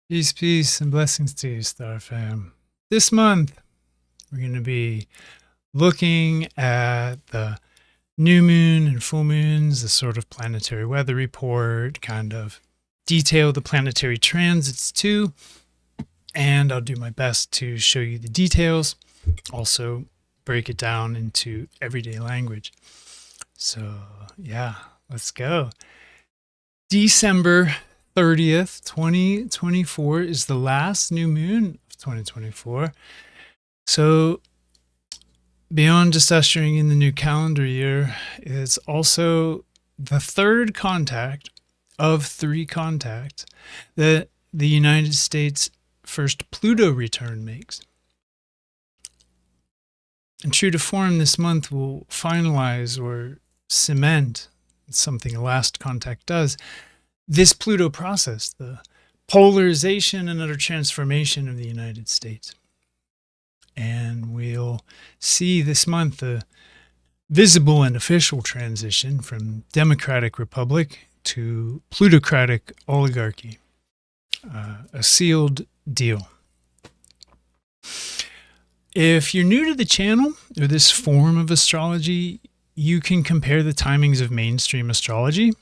Peace, peace, and blessings to you, Star Fam. This month, we're going to be looking at the new moon and full moons, the sort of planetary weather report, kind of detail the planetary transits too, and I'll do my best to show you the details, also break it down into everyday language. So, yeah, let's go. December 30th, 2024 is the last new moon of 2024. So beyond just ushering in the new calendar year, it's also the third contact of three contacts that the United States first Pluto return makes. And true to form, this month will finalize or cement something a last contact does, this Pluto process, the polarization and utter transformation of the United States. And we'll see this month a visible and official transition from democratic republic to plutocratic oligarchy, a sealed deal. If you're new to the channel or this form of astrology, you can compare the timings of mainstream astrology.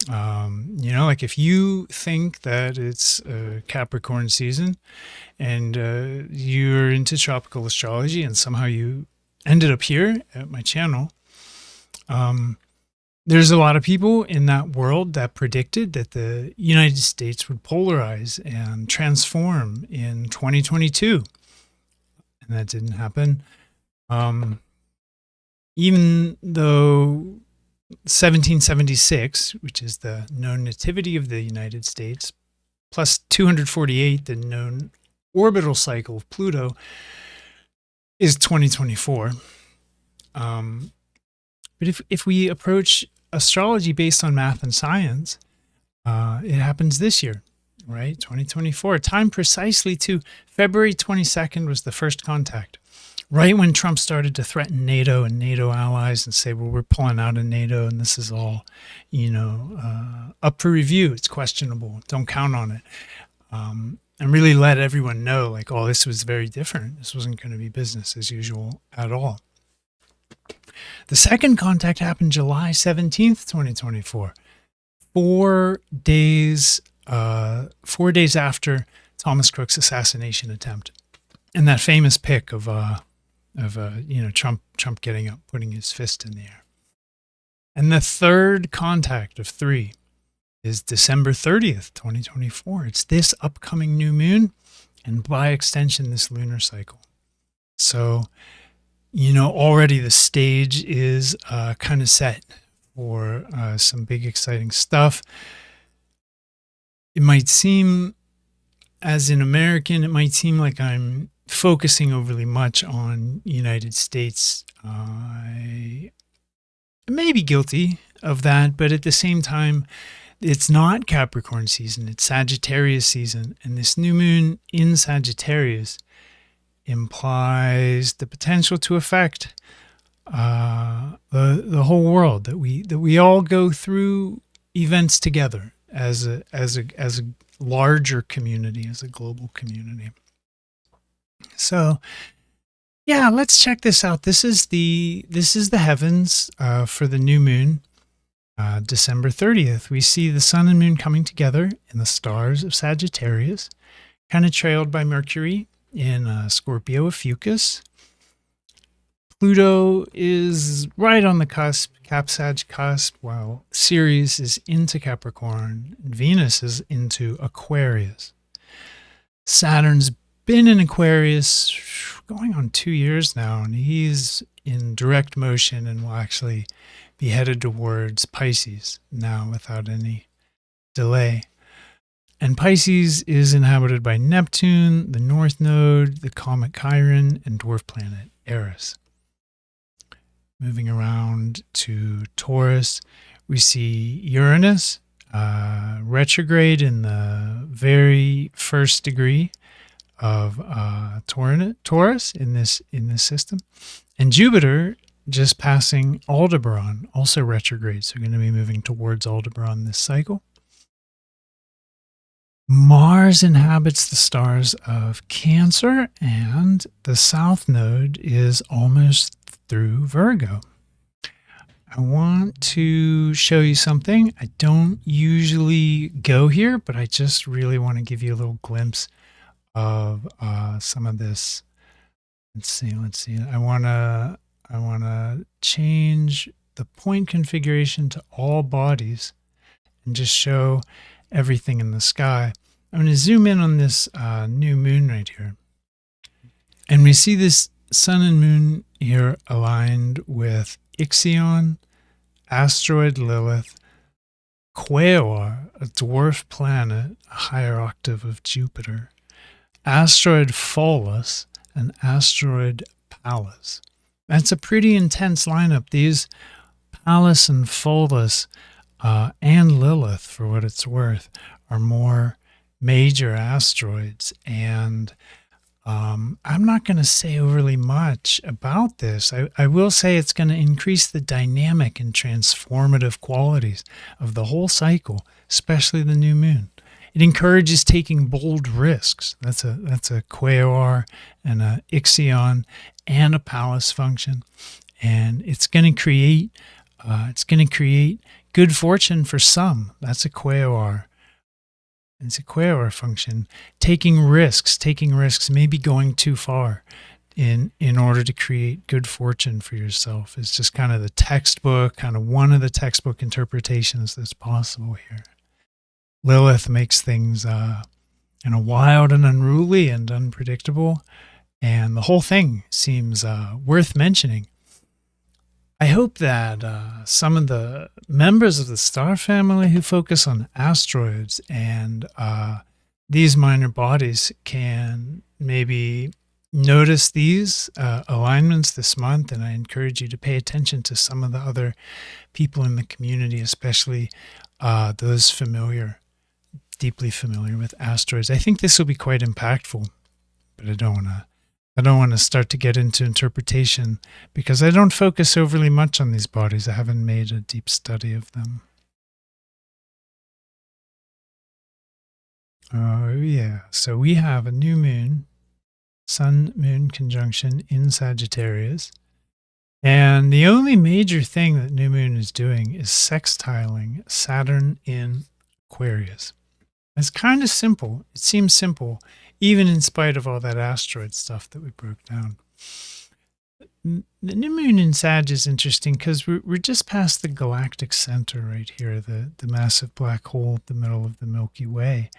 Like if you think that it's Capricorn season and you're into tropical astrology and somehow you ended up here at my channel, there's a lot of people in that world that predicted that the United States would polarize and transform in 2022. And that didn't happen. Even though 1776, which is the known nativity of the United States, plus 248, the known orbital cycle of Pluto, is 2024. But if we approach astrology based on math and science, it happens this year, right? 2024. Time precisely to February 22nd was the first contact. Right when Trump started to threaten NATO and NATO allies and say, well, we're pulling out of NATO and this is all, up for review. It's questionable. Don't count on it. And really let everyone know, like, oh, this was very different. This wasn't going to be business as usual at all. The second contact happened July 17th, 2024. 4 days after Thomas Crook's assassination attempt. And that famous pic of Trump getting up, putting his fist in the air. And the third contact of three is December 30th, 2024. It's this upcoming new moon and by extension, this lunar cycle. So, already the stage is kind of set for some big exciting stuff. It might seem, as an American, it might seem like I'm focusing overly much on United States. I may be guilty of that, but at the same time, it's not Capricorn season, it's Sagittarius season. And this new moon in Sagittarius implies the potential to affect the whole world, that we all go through events together as a larger community, as a global community. So, yeah, let's check this out. This is the heavens for the new moon, December 30th. We see the sun and moon coming together in the stars of Sagittarius, kind of trailed by Mercury in Scorpio of Fucus. Pluto is right on the cusp, Cap-Sag cusp, while Ceres is into Capricorn, and Venus is into Aquarius. Saturn's been in Aquarius going on 2 years now, and he's in direct motion and will actually be headed towards Pisces now without any delay. And Pisces is inhabited by Neptune, the North Node, the comet Chiron, and dwarf planet Eris. Moving around to Taurus, we see Uranus retrograde in the very first degree of Taurus in this system, and Jupiter just passing Aldebaran, also retrograde. So we're going to be moving towards Aldebaran this cycle. Mars inhabits the stars of Cancer, and the south node is almost through Virgo. I want to show you something. I don't usually go here, but I just really want to give you a little glimpse of some of this. Let's see. I want to change the point configuration to all bodies and just show everything in the sky. I'm going to zoom in on this new moon right here. And we see this sun and moon here aligned with Ixion, asteroid Lilith, Quaoar, a dwarf planet, a higher octave of Jupiter, asteroid Pholus, and asteroid Pallas. That's a pretty intense lineup. These Pallas and Pholus and Lilith, for what it's worth, are more major asteroids, and I'm not going to say overly much about this. I will say it's going to increase the dynamic and transformative qualities of the whole cycle, especially the new moon. It encourages taking bold risks. That's a Quaoar and a Ixion and a Pallas function, and it's going to create good fortune for some. That's a Quaoar. It's a Quaoar function. Taking risks, maybe going too far in order to create good fortune for yourself. It's just kind of the textbook, kind of one of the textbook interpretations that's possible here. Lilith makes things wild and unruly and unpredictable, and the whole thing seems worth mentioning. I hope that some of the members of the star family who focus on asteroids and these minor bodies can maybe notice these alignments this month, and I encourage you to pay attention to some of the other people in the community, especially those deeply familiar with asteroids. I think this will be quite impactful, but I don't want to start to get into interpretation because I don't focus overly much on these bodies. I haven't made a deep study of them. Oh yeah, so we have a new moon, Sun-Moon conjunction in Sagittarius. And the only major thing that new moon is doing is sextiling Saturn in Aquarius. It's kind of simple. It seems simple, even in spite of all that asteroid stuff that we broke down. The new moon in Sag is interesting because we're just past the galactic center right here, the massive black hole at the middle of the Milky Way.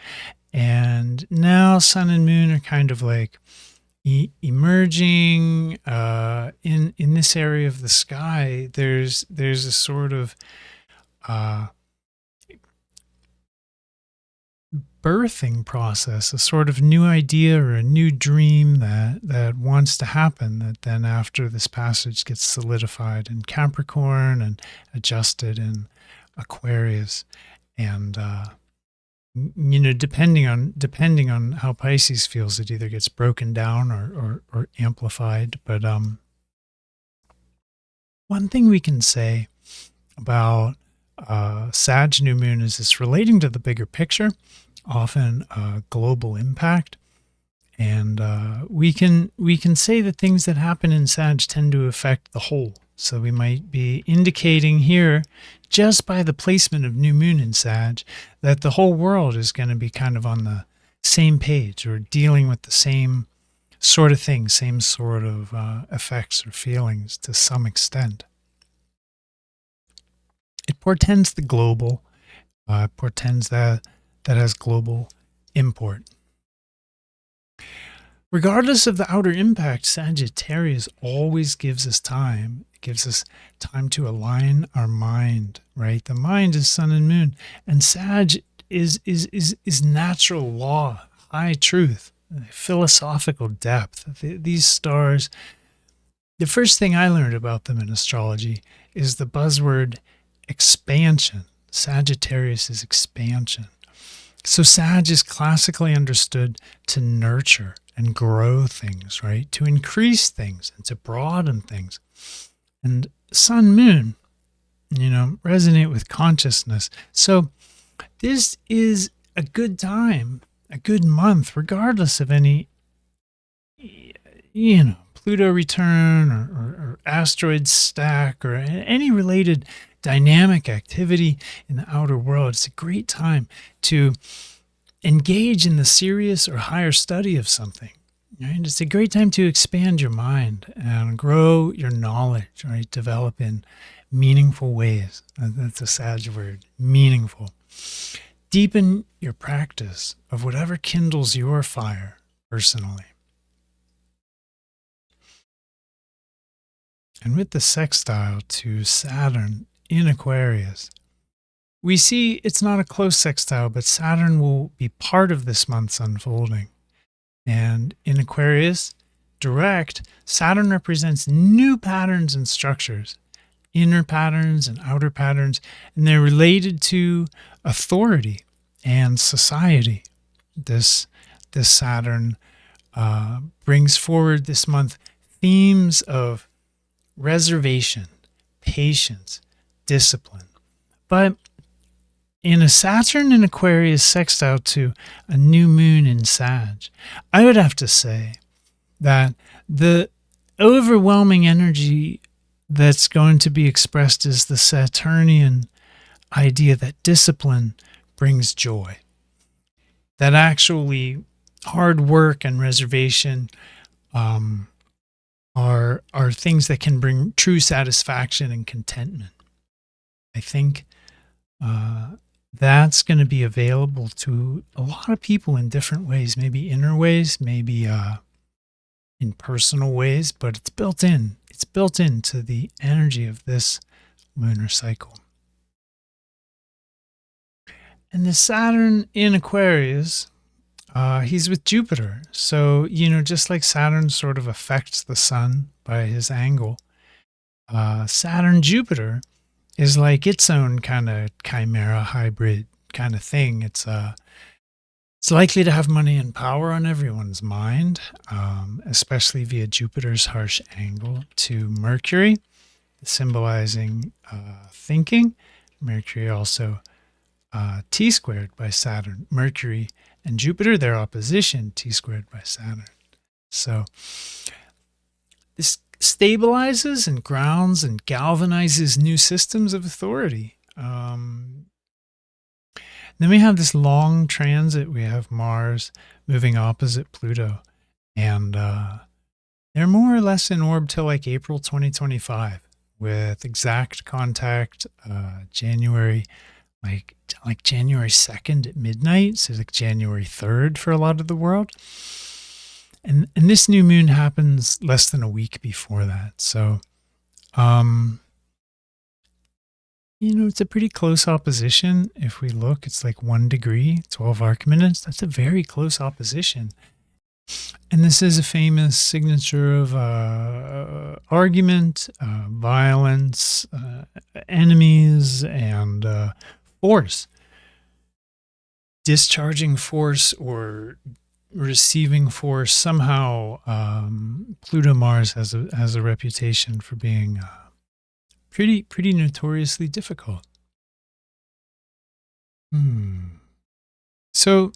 And now sun and moon are kind of like emerging in this area of the sky. There's a sort of birthing process, a sort of new idea or a new dream that wants to happen, that then after this passage gets solidified in Capricorn and adjusted in Aquarius. And depending on how Pisces feels, it either gets broken down or amplified. But one thing we can say about Sag new moon is it's relating to the bigger picture, often global impact, and we can say that things that happen in Sag tend to affect the whole. So we might be indicating here, just by the placement of new moon in Sag, that the whole world is going to be kind of on the same page or dealing with the same sort of thing, same sort of effects or feelings to some extent. It portends the global, portends that has global import. Regardless of the outer impact, Sagittarius always gives us time. It gives us time to align our mind, right? The mind is sun and moon, and Sag is natural law, high truth, philosophical depth. These stars, the first thing I learned about them in astrology is the buzzword expansion. Sagittarius is expansion. So Sag is classically understood to nurture and grow things, right? To increase things and to broaden things. And sun, moon, resonate with consciousness. So this is a good time, a good month, regardless of any, Pluto return or asteroid stack or any related dynamic activity in the outer world. It's a great time to engage in the serious or higher study of something. Right? It's a great time to expand your mind and grow your knowledge, right? Develop in meaningful ways. That's a sad word, meaningful. Deepen your practice of whatever kindles your fire personally. And with the sextile to Saturn in Aquarius, we see it's not a close sextile, but Saturn will be part of this month's unfolding. And in Aquarius, direct, Saturn represents new patterns and structures, inner patterns and outer patterns, and they're related to authority and society. This Saturn brings forward this month themes of reservation, patience, discipline. But in a Saturn in Aquarius sextile to a new moon in Sag, I would have to say that the overwhelming energy that's going to be expressed is the Saturnian idea that discipline brings joy. That actually hard work and reservation are things that can bring true satisfaction and contentment. I think that's going to be available to a lot of people in different ways, maybe inner ways, maybe in personal ways, but it's built in. It's built into the energy of this lunar cycle. And the Saturn in Aquarius, he's with Jupiter. So, just like Saturn sort of affects the sun by his angle, Saturn-Jupiter is like its own kind of chimera hybrid kind of thing. It's likely to have money and power on everyone's mind, especially via Jupiter's harsh angle to Mercury, symbolizing thinking. Mercury also T squared by Saturn. Mercury and Jupiter, their opposition, T squared by Saturn. So this stabilizes and grounds and galvanizes new systems of authority. Then we have this long transit. We have Mars moving opposite Pluto. And they're more or less in orb till like April 2025 with exact contact January, like January 2nd at midnight. So like January 3rd for a lot of the world. And this new moon happens less than a week before that. So, it's a pretty close opposition. If we look, it's like 1 degree, 12 arc minutes. That's a very close opposition. And this is a famous signature of argument, violence, enemies, and force. Discharging force or receiving force. Somehow, Pluto Mars has a reputation for being pretty notoriously difficult. So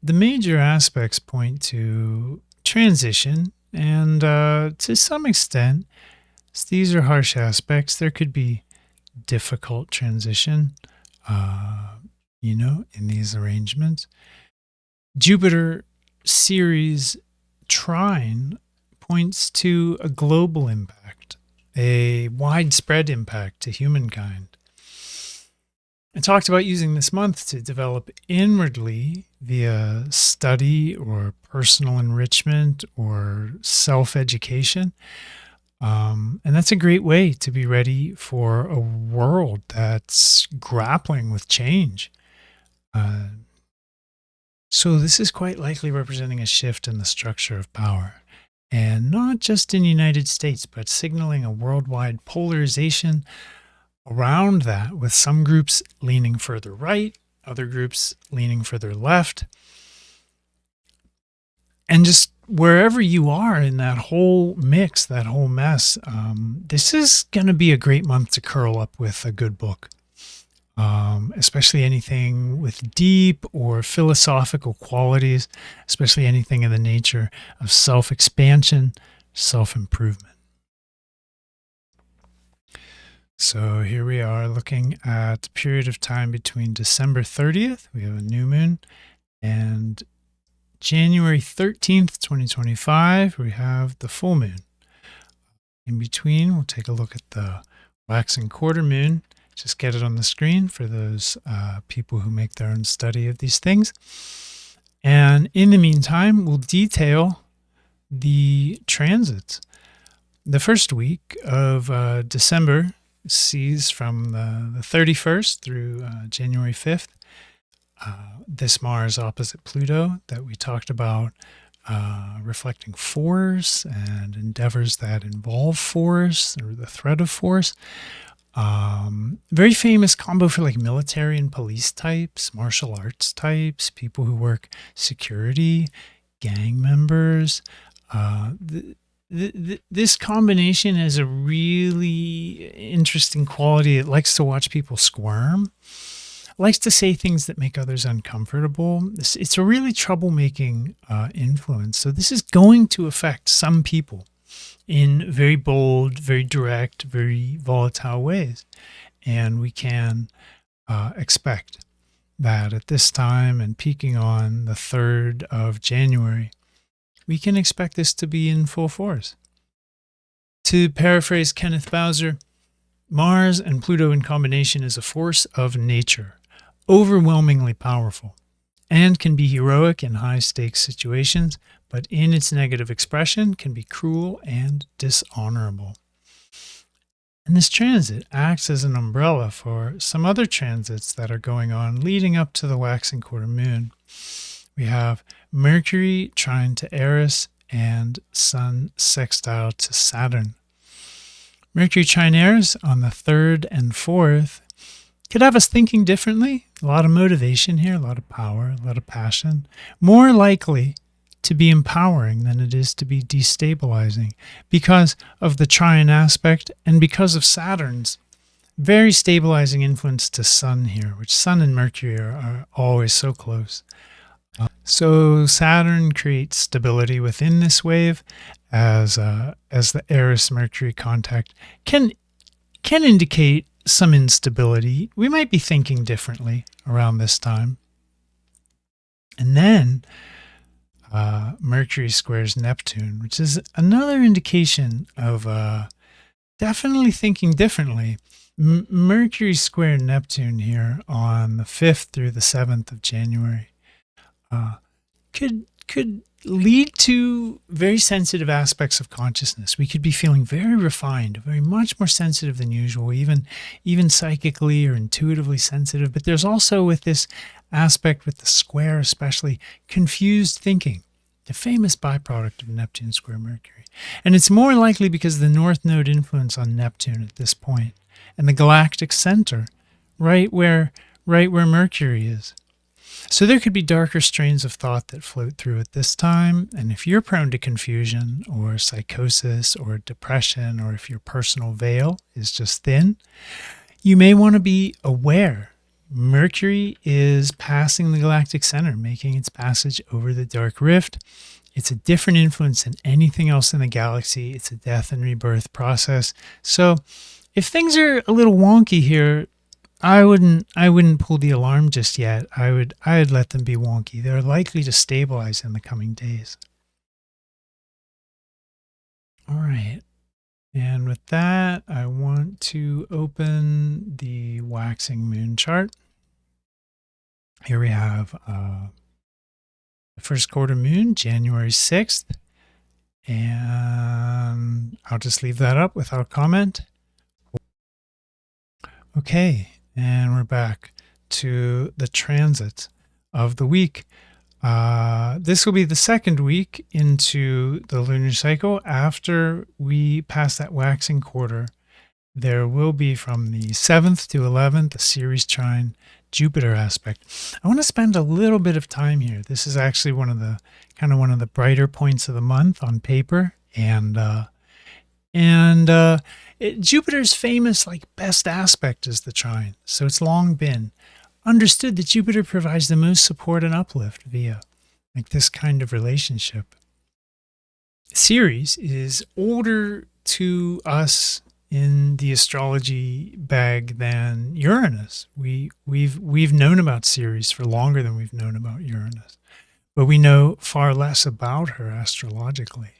the major aspects point to transition, and to some extent, these are harsh aspects. There could be difficult transition, in these arrangements. Jupiter Ceres trine points to a global impact, a widespread impact to humankind. I talked about using this month to develop inwardly via study or personal enrichment or self-education. And that's a great way to be ready for a world that's grappling with change. So this is quite likely representing a shift in the structure of power. And not just in the United States, but signaling a worldwide polarization around that, with some groups leaning further right, other groups leaning further left. And just wherever you are in that whole mix, that whole mess, this is going to be a great month to curl up with a good book. especially anything with deep or philosophical qualities, especially anything in the nature of self-expansion, self-improvement. So here we are looking at the period of time between December 30th, we have a new moon, and January 13th, 2025, we have the full moon. In between, we'll take a look at the waxing quarter moon. Just get it on the screen for those people who make their own study of these things. And in the meantime, we'll detail the transits. The first week of December sees from the 31st through January 5th, this Mars opposite Pluto that we talked about, reflecting force and endeavors that involve force or the threat of force. Very famous combo for like military and police types, martial arts types, people who work security, gang members. This combination has a really interesting quality. It likes to watch people squirm, likes to say things that make others uncomfortable. It's a really troublemaking influence. So this is going to affect some people in very bold, very direct, very volatile ways. And we can expect that at this time and peaking on the 3rd of January, we can expect this to be in full force. To paraphrase Kenneth Bowser, Mars and Pluto in combination is a force of nature, overwhelmingly powerful, and can be heroic in high-stakes situations, but in its negative expression can be cruel and dishonorable. And this transit acts as an umbrella for some other transits that are going on leading up to the waxing quarter moon. We have Mercury trine to Eris and Sun sextile to Saturn. Mercury trine Eris on the 3rd and 4th could have us thinking differently. A lot of motivation here, a lot of power, a lot of passion. More likely to be empowering than it is to be destabilizing because of the trine aspect and because of Saturn's very stabilizing influence to Sun here, which Sun and Mercury are always so close. So Saturn creates stability within this wave as the Eris-Mercury contact can indicate some instability. We might be thinking differently around this time. And then Mercury squares Neptune, which is another indication of definitely thinking differently. Mercury square Neptune here on the 5th through the 7th of January could lead to very sensitive aspects of consciousness. We could be feeling very refined, very much more sensitive than usual, even psychically or intuitively sensitive. But there's also, with this aspect, with the square especially, confused thinking, the famous byproduct of Neptune square Mercury. And it's more likely because of the North Node influence on Neptune at this point and the galactic center, right where Mercury is. So there could be darker strains of thought that float through at this time. And if you're prone to confusion or psychosis or depression, or if your personal veil is just thin, you may want to be aware. Mercury is passing the galactic center, making its passage over the dark rift. It's a different influence than anything else in the galaxy. It's a death and rebirth process. So if things are a little wonky here, I wouldn't pull the alarm just yet. I'd let them be wonky. They're likely to stabilize in the coming days. All right. And with that, I want to open the waxing moon chart. Here we have the first quarter moon, January 6th. And I'll just leave that up without comment. Okay. And we're back to the transits of the week. This will be the second week into the lunar cycle. After we pass that waxing quarter, there will be from the 7th to 11th a Ceres trine Jupiter aspect. I want to spend a little bit of time here. This is actually one of the brighter points of the month on paper, and And Jupiter's famous best aspect is the trine. So it's long been understood that Jupiter provides the most support and uplift via this kind of relationship. Ceres is older to us in the astrology bag than Uranus. We've known about Ceres for longer than we've known about Uranus, but we know far less about her astrologically.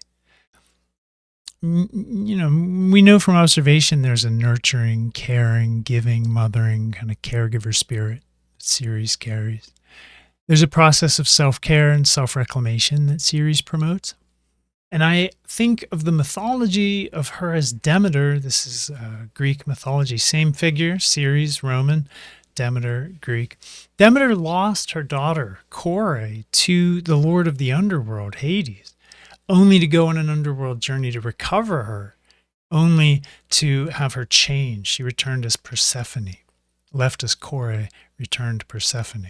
We know from observation there's a nurturing, caring, giving, mothering kind of caregiver spirit that Ceres carries. There's a process of self-care and self-reclamation that Ceres promotes. And I think of the mythology of her as Demeter. This is Greek mythology. Same figure, Ceres, Roman, Demeter, Greek. Demeter lost her daughter, Kore, to the lord of the underworld, Hades, only to go on an underworld journey to recover her, only to have her change. She returned as Persephone, left as Kore, returned Persephone.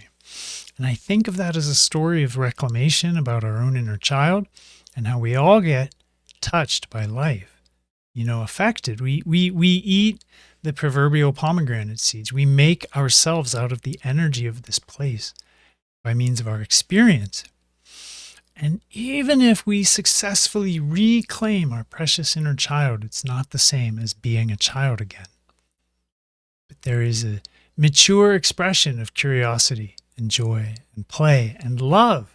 And I think of that as a story of reclamation about our own inner child, and how we all get touched by life, affected. We eat the proverbial pomegranate seeds. We make ourselves out of the energy of this place by means of our experience. And even if we successfully reclaim our precious inner child, it's not the same as being a child again. But there is a mature expression of curiosity and joy and play and love.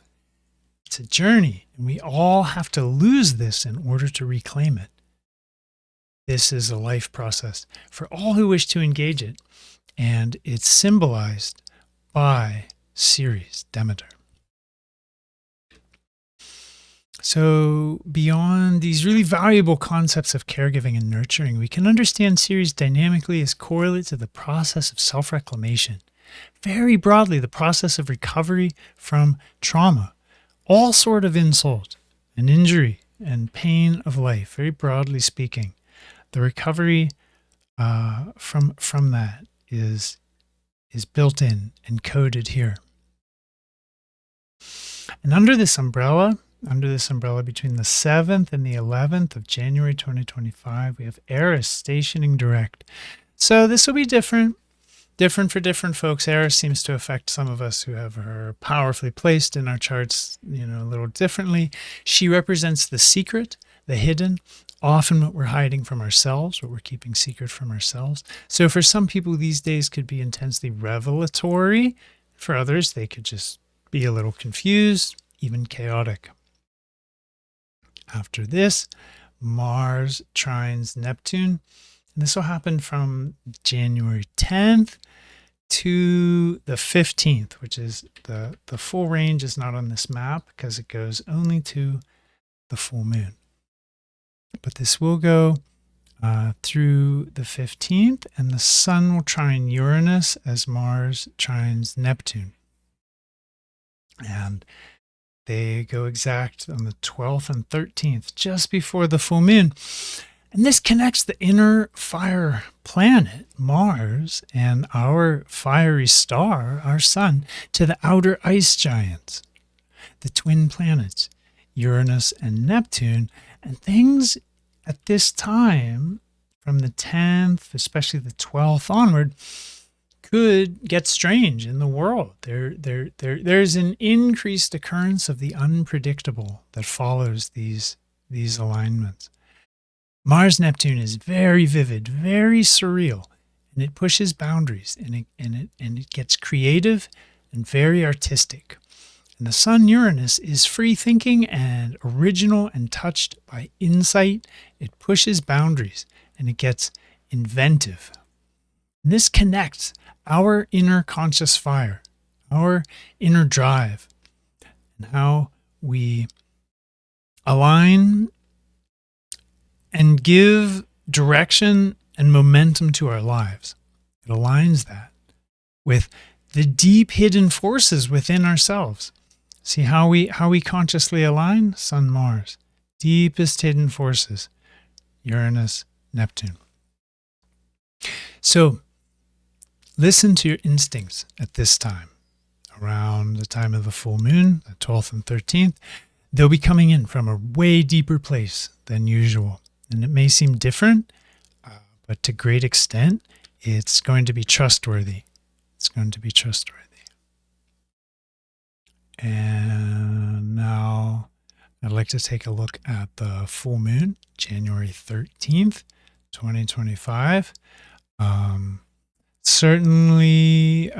It's a journey, and we all have to lose this in order to reclaim it. This is a life process for all who wish to engage it, and it's symbolized by Ceres, Demeter. So beyond these really valuable concepts of caregiving and nurturing, we can understand Ceres dynamically as correlate to the process of self-reclamation. Very broadly, the process of recovery from trauma, all sort of insult and injury and pain of life, very broadly speaking. The recovery from that is built in and coded here. And under this umbrella between the 7th and the 11th of January 2025, we have Eris stationing direct. So this will be different for different folks. Eris seems to affect some of us who have her powerfully placed in our charts, a little differently. She represents the secret, the hidden, often what we're hiding from ourselves, what we're keeping secret from ourselves. So for some people, these days could be intensely revelatory. For others, they could just be a little confused, even chaotic. After this, Mars trines Neptune. And this will happen from January 10th to the 15th, which is the full range is not on this map because it goes only to the full moon. But this will go through the 15th, and the sun will trine Uranus as Mars trines Neptune. And they go exact on the 12th and 13th, just before the full moon. And this connects the inner fire planet, Mars, and our fiery star, our sun, to the outer ice giants, the twin planets, Uranus and Neptune. And things at this time, from the 10th, especially the 12th onward, could get strange in the world. There's an increased occurrence of the unpredictable that follows these alignments. Mars-Neptune is very vivid, very surreal, and it pushes boundaries, and it gets creative and very artistic. And the Sun-Uranus is free-thinking and original and touched by insight. It pushes boundaries, and it gets inventive. And this connects our inner conscious fire, our inner drive, and how we align and give direction and momentum to our lives. It aligns that with the deep hidden forces within ourselves. See how we consciously align? Sun, Mars, deepest hidden forces, Uranus, Neptune. So listen to your instincts at this time, around the time of the full moon, the 12th and 13th. They'll be coming in from a way deeper place than usual. And it may seem different, but to great extent, it's going to be trustworthy. It's going to be trustworthy. And now I'd like to take a look at the full moon, January 13th, 2025. Certainly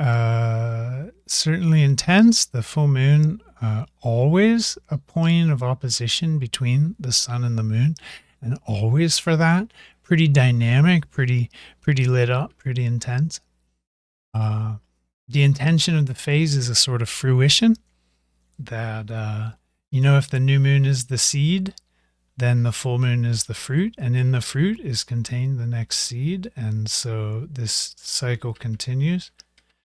intense. The full moon, always a point of opposition between the sun and the moon, and always for that, pretty dynamic, pretty lit up, pretty intense. The intention of the phase is a sort of fruition that, if the new moon is the seed, then the full moon is the fruit, and in the fruit is contained the next seed. And so this cycle continues.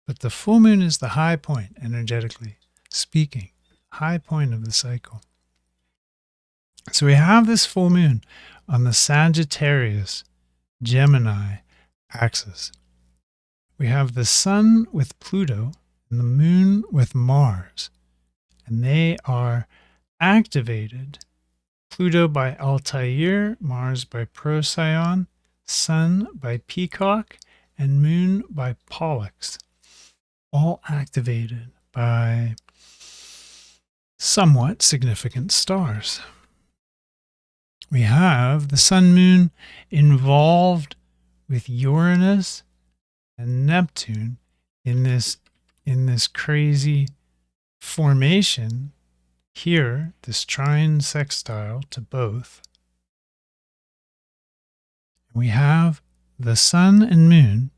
But the full moon is the high point, energetically speaking, high point of the cycle. So we have this full moon on the Sagittarius Gemini axis. We have the sun with Pluto and the moon with Mars, and they are activated. Pluto by Altair, Mars by Procyon, Sun by Peacock, and Moon by Pollux, all activated by somewhat significant stars. We have the Sun-Moon involved with Uranus and Neptune in this crazy formation here, this trine sextile to both. We have the sun and moon,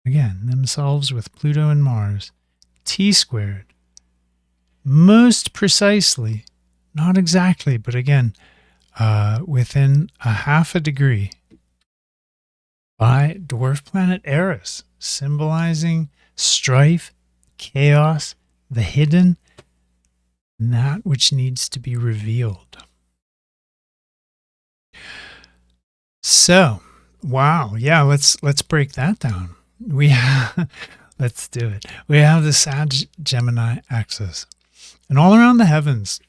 again, themselves with Pluto and Mars, T-squared, most precisely, not exactly, but again, within a half a degree, by dwarf planet Eris, symbolizing strife, chaos, the hidden, and that which needs to be revealed. So, wow, yeah, let's break that down. Let's do it. We have the Sag-Gemini axis, and all around the heavens,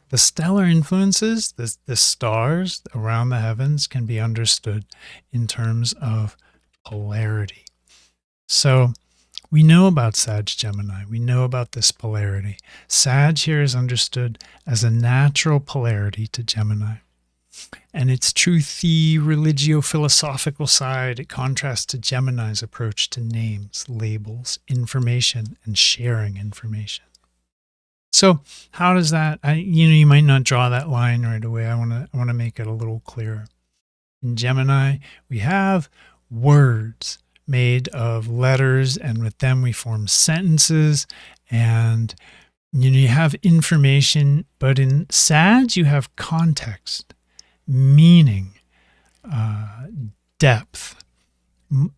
the stellar influences, the stars around the heavens, can be understood in terms of polarity. So we know about Sag-Gemini. We know about this polarity. Sag here is understood as a natural polarity to Gemini. And its truthy, religio-philosophical side, it contrasts to Gemini's approach to names, labels, information, and sharing information. So how does that, you might not draw that line right away. I want to make it a little clearer. In Gemini, we have words made of letters, and with them we form sentences, and you have information. But in Sag, you have context, meaning, depth,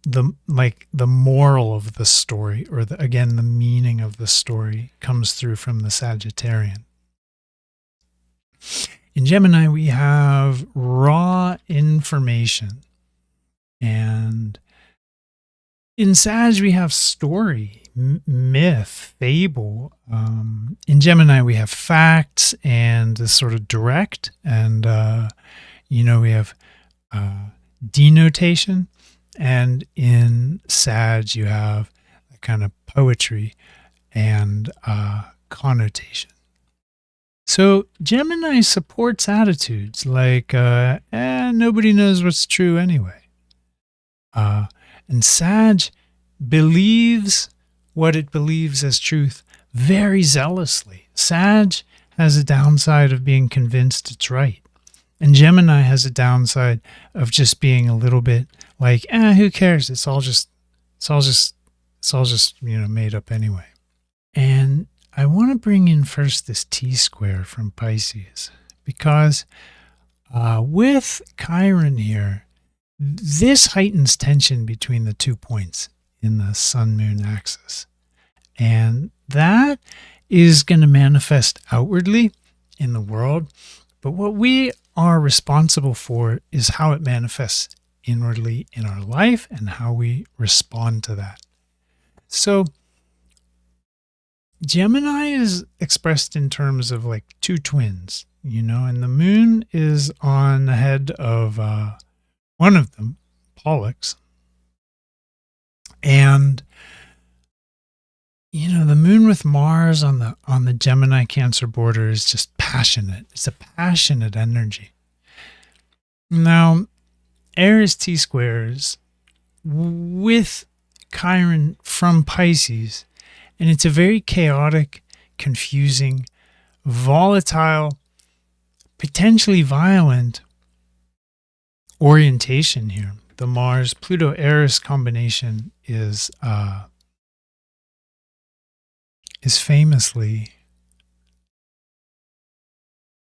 the moral of the story, or the meaning of the story comes through from the Sagittarian. In Gemini, we have raw information, and in Sag, we have story, myth, fable. In Gemini, we have facts and the sort of direct, and we have denotation. And in Sag, you have a kind of poetry and connotation. So Gemini supports attitudes like, nobody knows what's true anyway. And Sag believes what it believes as truth very zealously. Sag has a downside of being convinced it's right. And Gemini has a downside of just being a little bit like, who cares? It's all just made up anyway. And I want to bring in first this T-square from Pisces, because with Chiron here, this heightens tension between the 2 points in the sun-moon axis. And that is going to manifest outwardly in the world. But what we are responsible for is how it manifests inwardly in our life and how we respond to that. So Gemini is expressed in terms of like two twins, and the moon is on the head of one of them, Pollux. And the moon with Mars on the Gemini Cancer border is just passionate. It's a passionate energy. Now, Aries T squares with Chiron from Pisces, and it's a very chaotic, confusing, volatile, potentially violent orientation here. The Mars-Pluto-Eris combination is famously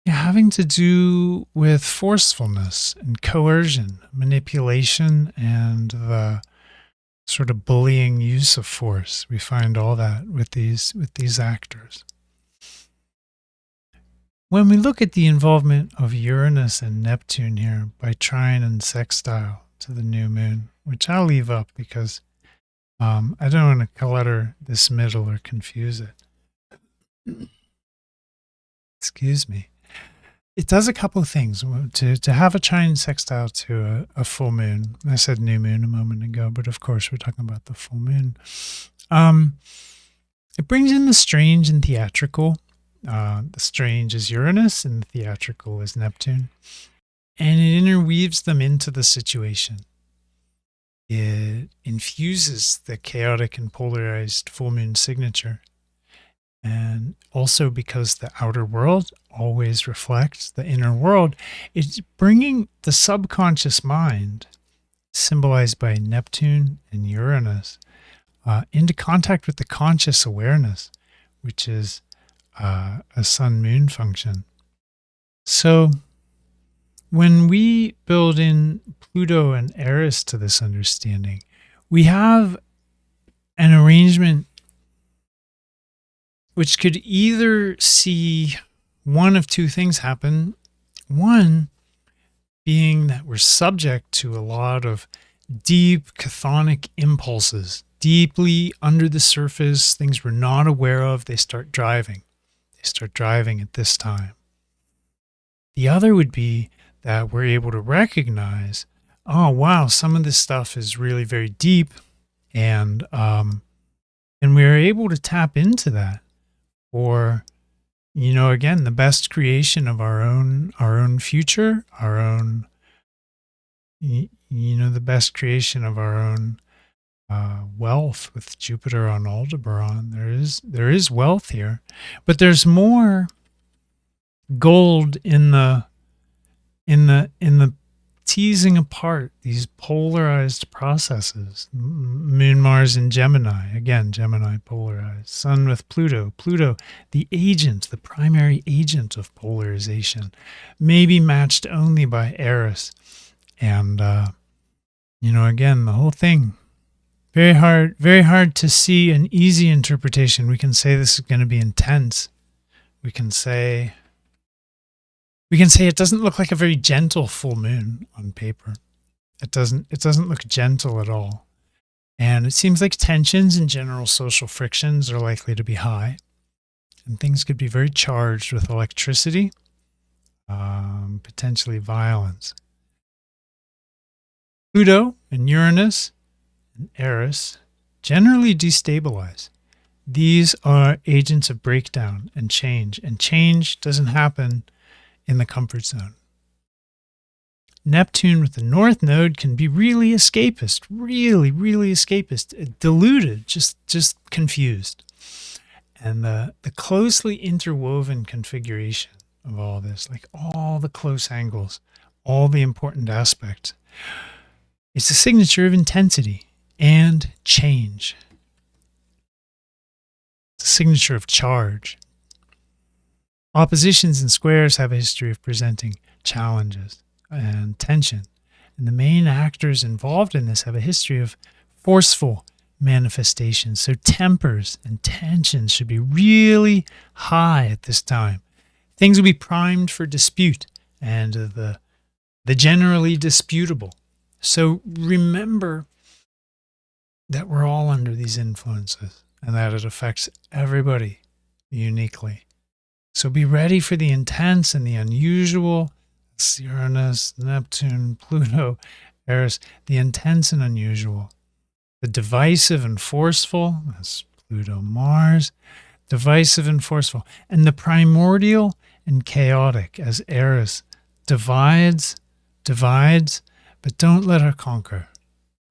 having to do with forcefulness and coercion, manipulation, and the sort of bullying use of force. We find all that with these actors. When we look at the involvement of Uranus and Neptune here by trine and sextile to the new moon, which I'll leave up because I don't want to clutter this middle or confuse it. Excuse me. It does a couple of things. To have a trine sextile to a full moon. I said new moon a moment ago, but of course we're talking about the full moon. It brings in the strange and theatrical. The strange is Uranus and the theatrical is Neptune. And it interweaves them into the situation. It infuses the chaotic and polarized full moon signature. And also because the outer world always reflects the inner world, it's bringing the subconscious mind, symbolized by Neptune and Uranus, into contact with the conscious awareness, which is a sun-moon function. So when we build in Pluto and Eris to this understanding, we have an arrangement which could either see one of two things happen. One being that we're subject to a lot of deep chthonic impulses, deeply under the surface, things we're not aware of, they start driving. They start driving at this time. The other would be that we're able to recognize, oh wow, some of this stuff is really very deep, and we're able to tap into that. Or, again, the best creation of our own future, our own, the best creation of our own wealth with Jupiter on Aldebaran. There is wealth here, but there's more gold in the teasing apart these polarized processes. Moon, Mars, and Gemini. Again, Gemini polarized. Sun with Pluto. Pluto, the agent, the primary agent of polarization, may be matched only by Eris. And, again, the whole thing, very hard to see an easy interpretation. We can say this is going to be intense. We can say it doesn't look like a very gentle full moon on paper. It doesn't look gentle at all. And it seems like tensions and general social frictions are likely to be high. And things could be very charged with electricity, potentially violence. Pluto and Uranus and Eris generally destabilize. These are agents of breakdown and change doesn't happen in the comfort zone. Neptune with the North Node can be really escapist, really escapist, deluded, just confused. And the closely interwoven configuration of all this, like all the close angles, all the important aspects, it's a signature of intensity and change. It's a signature of charge. Oppositions and squares have a history of presenting challenges and tension. And the main actors involved in this have a history of forceful manifestations. So tempers and tensions should be really high at this time. Things will be primed for dispute and the generally disputable. So remember that we're all under these influences and that it affects everybody uniquely. So be ready for the intense and the unusual. Uranus, Neptune, Pluto, Eris, the intense and unusual. The divisive and forceful, that's Pluto, Mars, divisive and forceful. And the primordial and chaotic, as Eris divides, but don't let her conquer,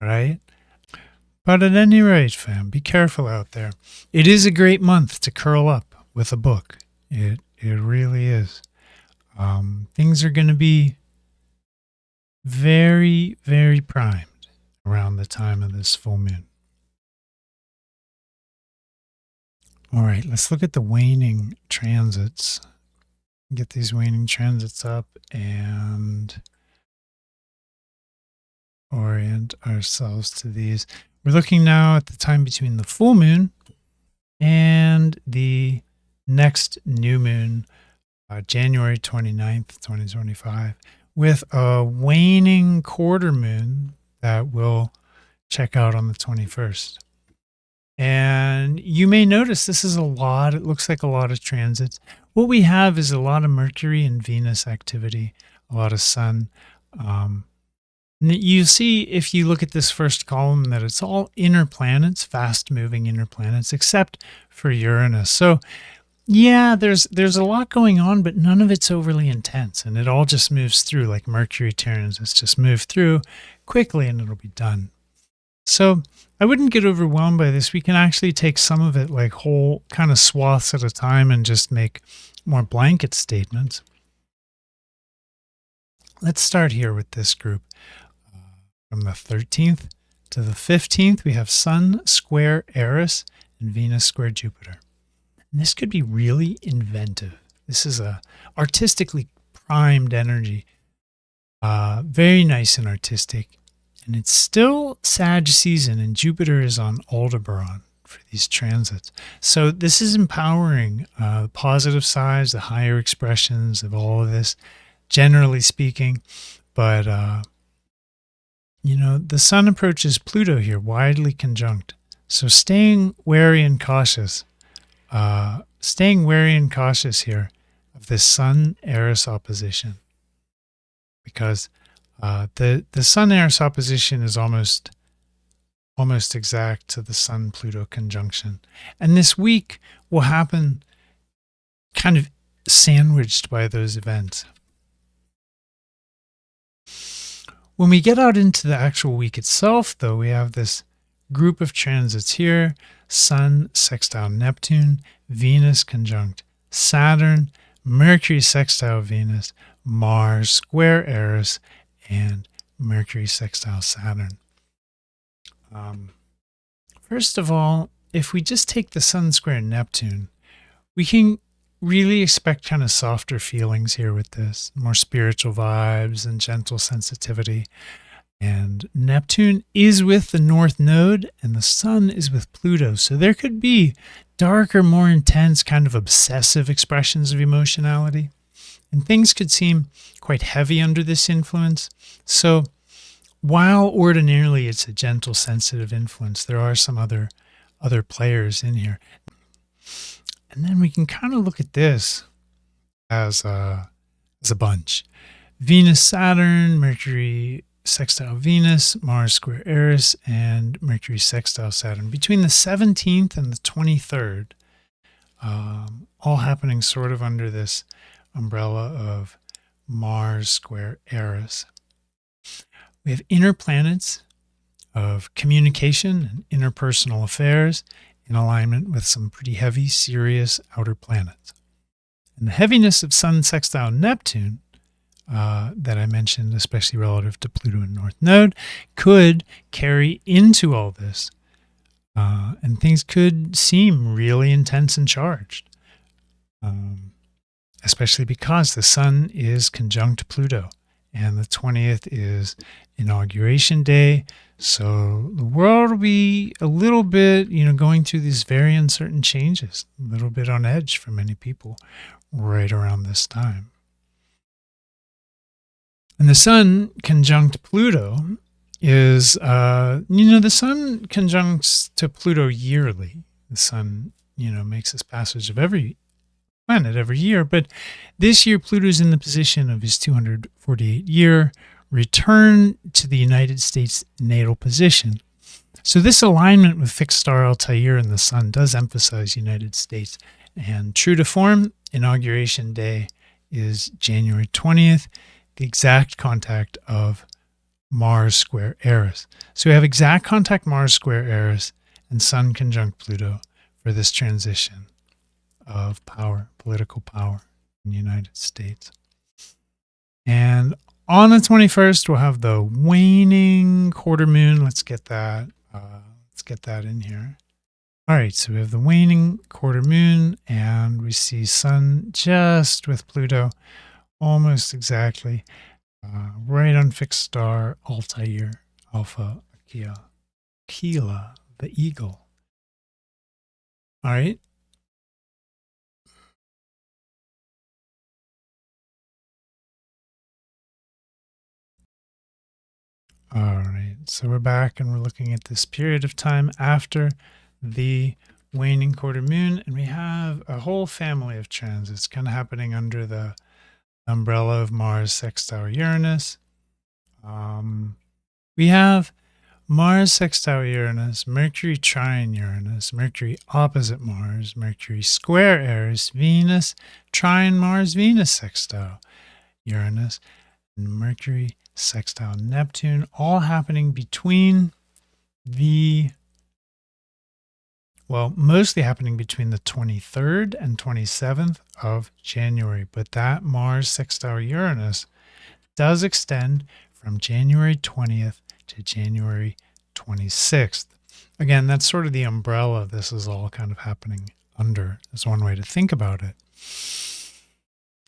right? But at any rate, fam, be careful out there. It is a great month to curl up with a book. It really is. Things are going to be very, very primed around the time of this full moon. All right, let's look at the waning transits. Get these waning transits up and orient ourselves to these. We're looking now at the time between the full moon and the next new moon, January 29th, 2025, with a waning quarter moon that we'll check out on the 21st. And you may notice this is a lot. It looks like a lot of transits. What we have is a lot of Mercury and Venus activity, a lot of Sun. You see, if you look at this first column, that it's all inner planets, fast-moving inner planets, except for Uranus. So, yeah, there's a lot going on, but none of it's overly intense, and it all just moves through like Mercury turns. It's just moved through quickly, and it'll be done. So I wouldn't get overwhelmed by this. We can actually take some of it like whole kind of swaths at a time and just make more blanket statements. Let's start here with this group. From the 13th to the 15th, we have Sun square Eris and Venus square Jupiter. And this could be really inventive. This is a artistically primed energy. Very nice and artistic. And it's still Sag season, and Jupiter is on Aldebaran for these transits. So this is empowering the positive sides, the higher expressions of all of this, generally speaking. But, the Sun approaches Pluto here, widely conjunct. So staying wary and cautious here of this Sun-Eris opposition. Because the Sun-Eris opposition is almost exact to the Sun-Pluto conjunction. And this week will happen kind of sandwiched by those events. When we get out into the actual week itself, though, we have this group of transits here: Sun sextile Neptune, Venus conjunct Saturn, Mercury sextile Venus, Mars square Eris, and Mercury sextile Saturn. First of all, if we just take the Sun square Neptune, we can really expect kind of softer feelings here with this, more spiritual vibes and gentle sensitivity. And Neptune is with the North Node, and the Sun is with Pluto. So there could be darker, more intense, kind of obsessive expressions of emotionality. And things could seem quite heavy under this influence. So while ordinarily it's a gentle, sensitive influence, there are some other players in here. And then we can kind of look at this as a bunch. Venus, Saturn, Mercury sextile Venus, Mars square Eris, and Mercury sextile Saturn. Between the 17th and the 23rd, all happening sort of under this umbrella of Mars square Eris. We have inner planets of communication and interpersonal affairs in alignment with some pretty heavy, serious outer planets. And the heaviness of Sun sextile Neptune that I mentioned, especially relative to Pluto and North Node, could carry into all this. And things could seem really intense and charged, especially because the Sun is conjunct Pluto, and the 20th is Inauguration Day. So the world will be a little bit, going through these very uncertain changes, a little bit on edge for many people right around this time. And the Sun conjunct Pluto is, the Sun conjuncts to Pluto yearly. The Sun, makes this passage of every planet every year. But this year, Pluto's in the position of his 248-year return to the United States natal position. So this alignment with fixed star Altair and the Sun does emphasize United States. And true to form, Inauguration Day is January 20th, the exact contact of Mars square Eris. So we have exact contact Mars square Eris and Sun conjunct Pluto for this transition of power, political power in the United States. And on the 21st, we'll have the waning quarter moon. Let's get that in here. All right, so we have the waning quarter moon, and we see Sun just with Pluto, almost exactly, right on fixed star Altair, Alpha Aquila, the eagle. All right. All right, so we're back and we're looking at this period of time after the waning quarter moon, and we have a whole family of transits kind of happening under the umbrella of Mars sextile Uranus. We have Mars sextile Uranus, Mercury trine Uranus, Mercury opposite Mars, Mercury square Eris, Venus trine Mars, Venus sextile Uranus, and Mercury sextile Neptune, all happening between mostly happening between the 23rd and 27th of January. But that Mars sextile Uranus does extend from January 20th to January 26th. Again, that's sort of the umbrella this is all kind of happening under, is one way to think about it.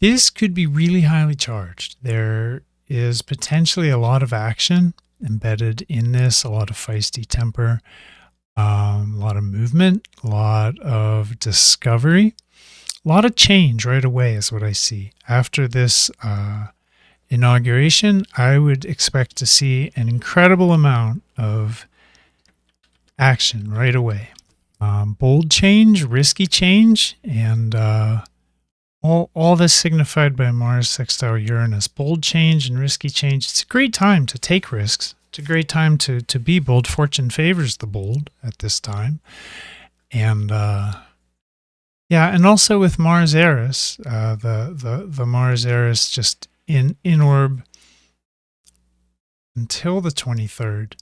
This could be really highly charged. There is potentially a lot of action embedded in this, a lot of feisty temper, a lot of movement, a lot of discovery, a lot of change right away is what I see. After this inauguration, I would expect to see an incredible amount of action right away. Bold change, risky change, and all this signified by Mars sextile Uranus. Bold change and risky change. It's a great time to take risks. It's a great time to be bold. Fortune favors the bold at this time. And and also with Mars Eris, the Mars Eris just in orb until the 23rd.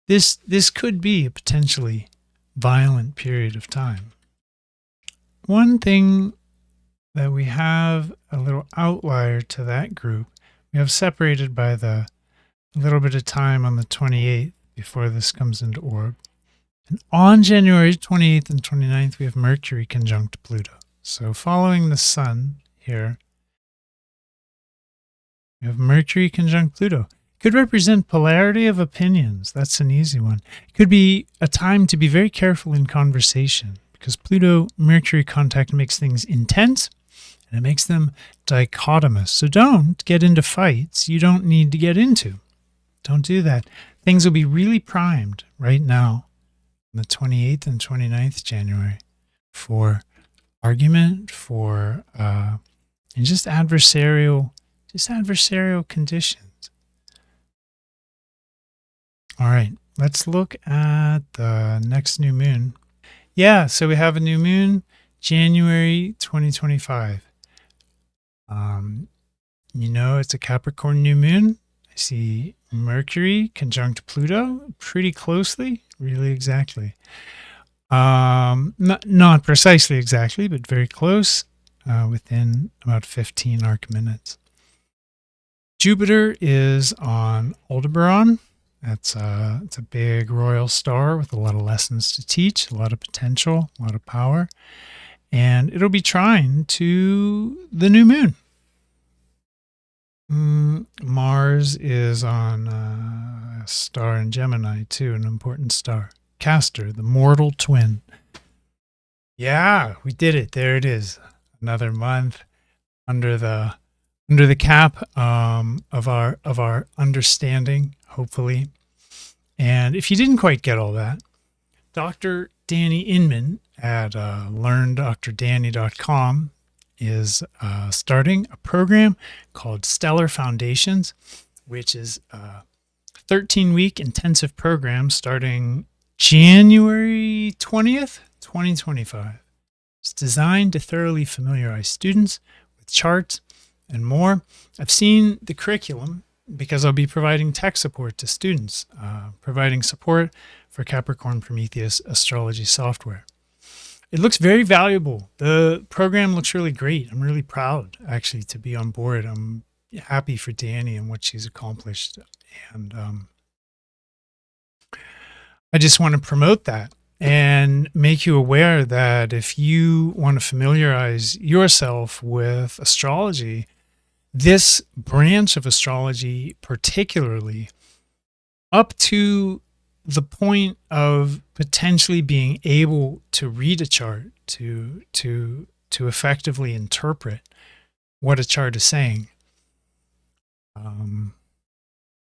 This could be a potentially violent period of time. One thing that we have a little outlier to that group, we have separated by the little bit of time on the 28th before this comes into orb. And on January 28th and 29th, we have Mercury conjunct Pluto. So following the Sun here, we have Mercury conjunct Pluto. Could represent polarity of opinions. That's an easy one. It could be a time to be very careful in conversation because Pluto-Mercury contact makes things intense and it makes them dichotomous. So don't get into fights you don't need to get into. Don't do that. Things will be really primed right now on the 28th and 29th January for argument, for and just adversarial conditions. All right, let's look at the next new moon. Yeah, so we have a new moon, January 2025. It's a Capricorn new moon. I see Mercury conjunct Pluto pretty closely, really exactly. Not precisely exactly, but very close, within about 15 arc minutes. Jupiter is on Aldebaran. It's a big royal star with a lot of lessons to teach, a lot of potential, a lot of power. And it'll be trine to the new moon. Mars is on a star in Gemini too, an important star. Castor, the mortal twin. Yeah, we did it. There it is. Another month under the cap of our understanding, hopefully. And if you didn't quite get all that, Dr. Danny Inman at learndrdanny.com is starting a program called Stellar Foundations, which is a 13-week intensive program starting January 20th, 2025. It's designed to thoroughly familiarize students with charts and more. I've seen the curriculum because I'll be providing tech support to students, providing support for Capricorn Prometheus astrology software. It looks very valuable. The program looks really great. I'm really proud, actually, to be on board. I'm happy for Danny and what she's accomplished. And I just want to promote that and make you aware that if you want to familiarize yourself with astrology, this branch of astrology particularly, up to the point of potentially being able to read a chart, to effectively interpret what a chart is saying,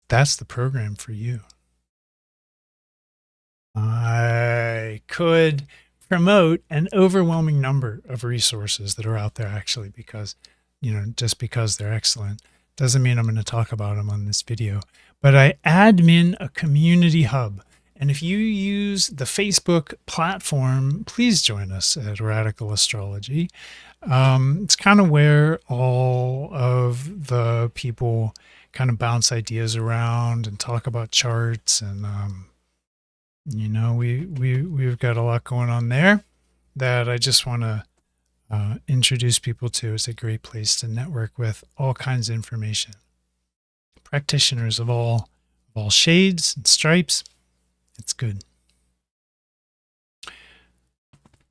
that's the program for you. I could promote an overwhelming number of resources that are out there, actually, because, just because they're excellent doesn't mean I'm going to talk about them on this video. But I admin a community hub. And if you use the Facebook platform, please join us at Radical Astrology. It's kind of where all of the people kind of bounce ideas around and talk about charts. And, we've got a lot going on there that I just want to introduce people to. It's a great place to network with all kinds of information. Practitioners of all shades and stripes. It's good.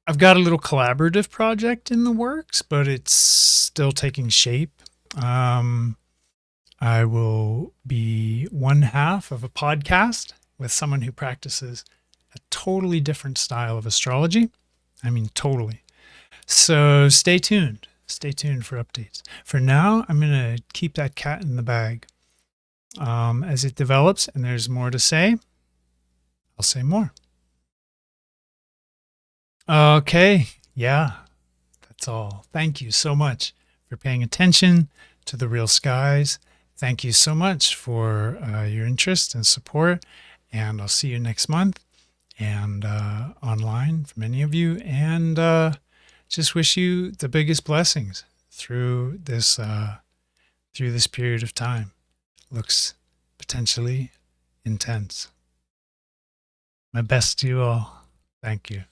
I've got a little collaborative project in the works, but it's still taking shape. I will be one half of a podcast with someone who practices a totally different style of astrology. I mean, totally. So stay tuned. Stay tuned for updates. For now, I'm going to keep that cat in the bag. As it develops and there's more to say, I'll say more. Okay. Yeah, that's all. Thank you so much for paying attention to the real skies. Thank you so much for your interest and support. And I'll see you next month and online for many of you. And just wish you the biggest blessings through this period of time. Looks potentially intense. My best to you all. Thank you.